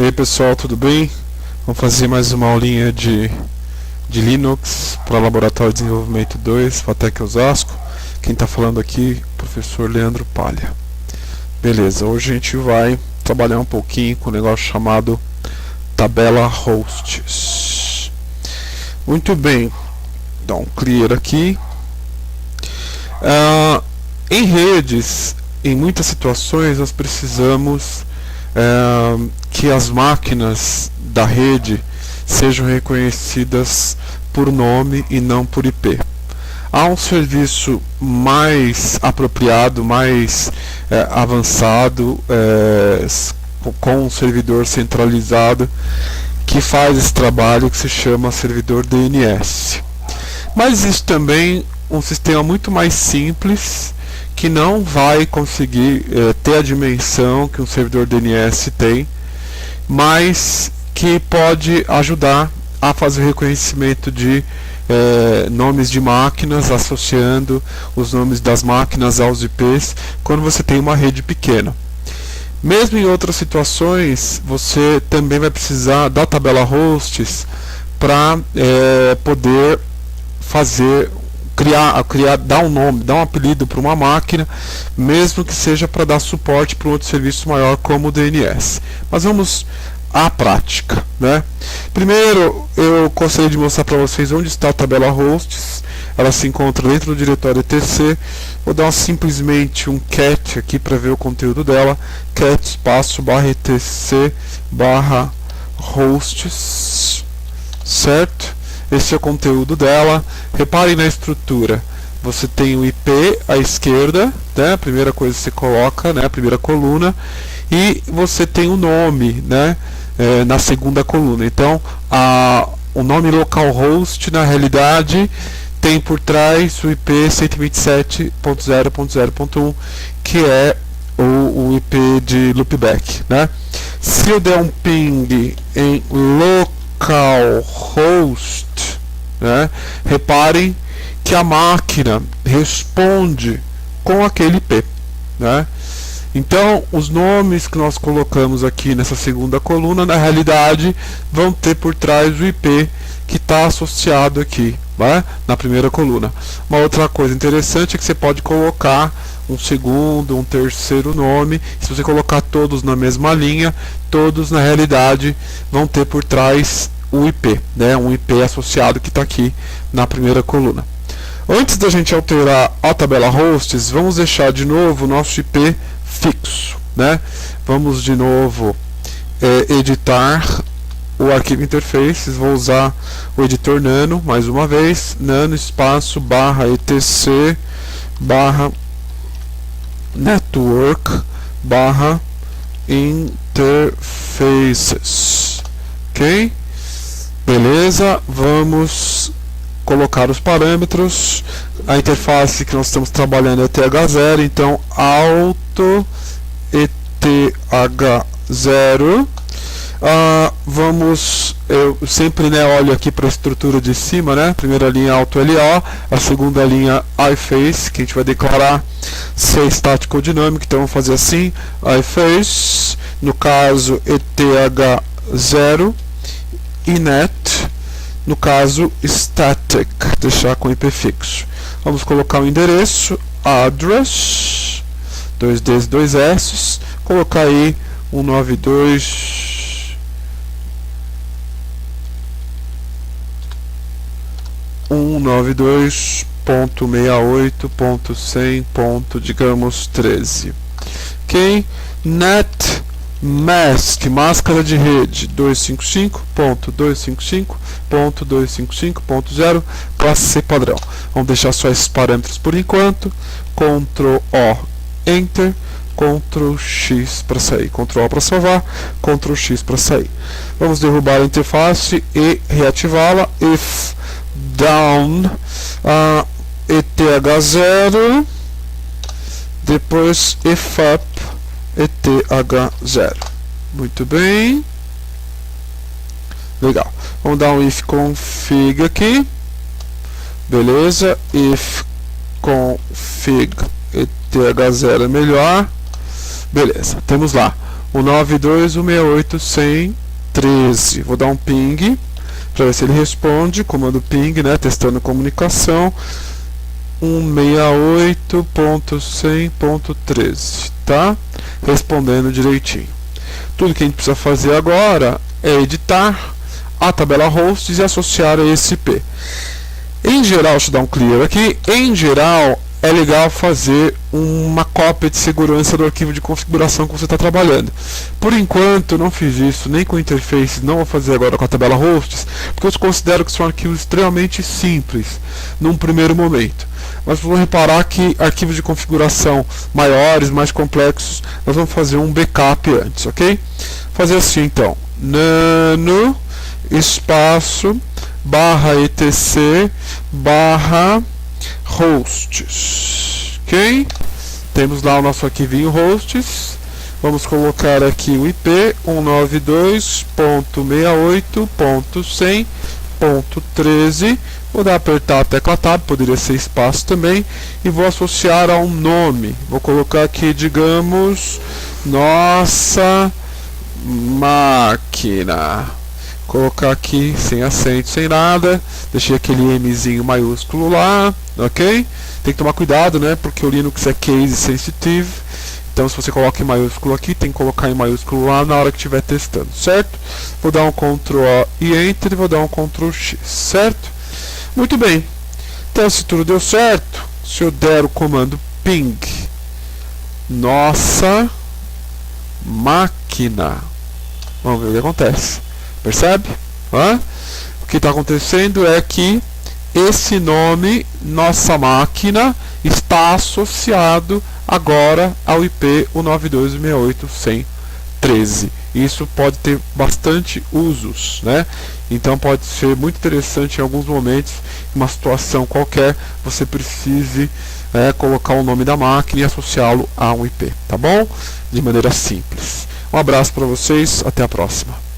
E aí pessoal, tudo bem? Vamos fazer mais uma aulinha de Linux para Laboratório de Desenvolvimento 2, FATEC Osasco. Quem está falando aqui, professor Leandro Palha. Beleza, hoje a gente vai trabalhar um pouquinho com um negócio chamado tabela hosts. Muito bem, dá um clear aqui. Em redes, em muitas situações, nós precisamos que as máquinas da rede sejam reconhecidas por nome e não por IP. Há um serviço mais apropriado, mais avançado, com um servidor centralizado que faz esse trabalho, que se chama servidor DNS. Mas existe também um sistema muito mais simples, que não vai conseguir ter a dimensão que um servidor DNS tem, mas que pode ajudar a fazer o reconhecimento de nomes de máquinas, associando os nomes das máquinas aos IPs, quando você tem uma rede pequena. Mesmo em outras situações, você também vai precisar da tabela hosts para poder dar um nome, dar um apelido para uma máquina, mesmo que seja para dar suporte para um outro serviço maior como o DNS. Mas vamos à prática, né? Primeiro, eu gostaria de mostrar para vocês onde está a tabela hosts. Ela se encontra dentro do diretório etc. Vou dar simplesmente um cat aqui para ver o conteúdo dela. Cat espaço /etc /hosts, certo? Esse é o conteúdo dela. Reparem na estrutura. Você tem o IP à esquerda, né? A primeira coisa que você coloca, né? A primeira coluna. E você tem o nome, né? Na segunda coluna. Então, o nome localhost, na realidade, tem por trás o IP 127.0.0.1, que é o IP de loopback, né? Se eu der um ping em localhost, né, reparem que a máquina responde com aquele IP, né? Então, os nomes que nós colocamos aqui nessa segunda coluna, na realidade, vão ter por trás o IP que está associado aqui, né, na primeira coluna. Uma outra coisa interessante é que você pode colocar um segundo, um terceiro nome. Se você colocar todos na mesma linha, todos na realidade vão ter por trás o IP, né, um IP associado que está aqui na primeira coluna. Antes da gente alterar a tabela hosts, vamos deixar de novo o nosso IP fixo, né? Vamos de novo editar o arquivo interfaces. Vou usar o editor nano mais uma vez, nano espaço /etc /network /interfaces, ok? Beleza, vamos colocar os parâmetros. A interface que nós estamos trabalhando é TH0, então alto ETH0. Eu sempre olho aqui para a estrutura de cima, né? Primeira linha alto LO, a segunda linha iFace, que a gente vai declarar ser estático ou dinâmico, então vamos fazer assim, iFace, no caso ETH0, inet, no caso static, deixar com IP fixo. Vamos colocar o endereço, address, 2 Ds, 2 S, colocar aí 192.68.100. digamos 13. Ok? Net mask, máscara de rede, 255.255.255.0, classe C padrão. Vamos deixar só esses parâmetros por enquanto. Ctrl O, Enter, Ctrl X para sair, Ctrl O para salvar, Ctrl X para sair. Vamos derrubar a interface e reativá-la. If down ETH0, depois if up ETH0. Muito bem. Legal. Vamos dar um if config aqui. Beleza. If config ETH0 é melhor. Beleza. Temos lá 192.168.100.13. Vou dar um ping para ver se ele responde. Comando ping, né? Testando comunicação. 168.100.13, tá? Respondendo direitinho. Tudo que a gente precisa fazer agora é editar a tabela hosts e associar a esse IP. Em geral, deixa eu dar um clear aqui. Em geral, é legal fazer uma cópia de segurança do arquivo de configuração que você está trabalhando. Por enquanto, eu não fiz isso nem com interface, não vou fazer agora com a tabela hosts, porque eu considero que são arquivos extremamente simples num primeiro momento. Mas vamos reparar que arquivos de configuração maiores, mais complexos, nós vamos fazer um backup antes, ok? Fazer assim então, nano espaço /etc /hosts, ok? Temos lá o nosso arquivinho hosts. Vamos colocar aqui o IP 192.68.100.13. Vou apertar a tecla Tab, poderia ser espaço também, e vou associar a um nome. Vou colocar aqui, digamos, nossa máquina. Colocar aqui sem acento, sem nada. Deixei aquele Mzinho maiúsculo lá, ok? Tem que tomar cuidado, né? Porque o Linux é case sensitive. Então, se você coloca em maiúsculo aqui, tem que colocar em maiúsculo lá na hora que estiver testando, certo? Vou dar um Ctrl e Enter e vou dar um Ctrl X, certo? Muito bem. Então, se tudo deu certo, se eu der o comando ping nossa máquina, vamos ver o que acontece. Percebe? O que está acontecendo é que esse nome, nossa máquina, está associado agora ao IP 192.168.100.13. Isso pode ter bastante usos, né? Então pode ser muito interessante em alguns momentos, em uma situação qualquer, você precise colocar o nome da máquina e associá-lo a um IP, tá bom? De maneira simples. Um abraço para vocês, até a próxima.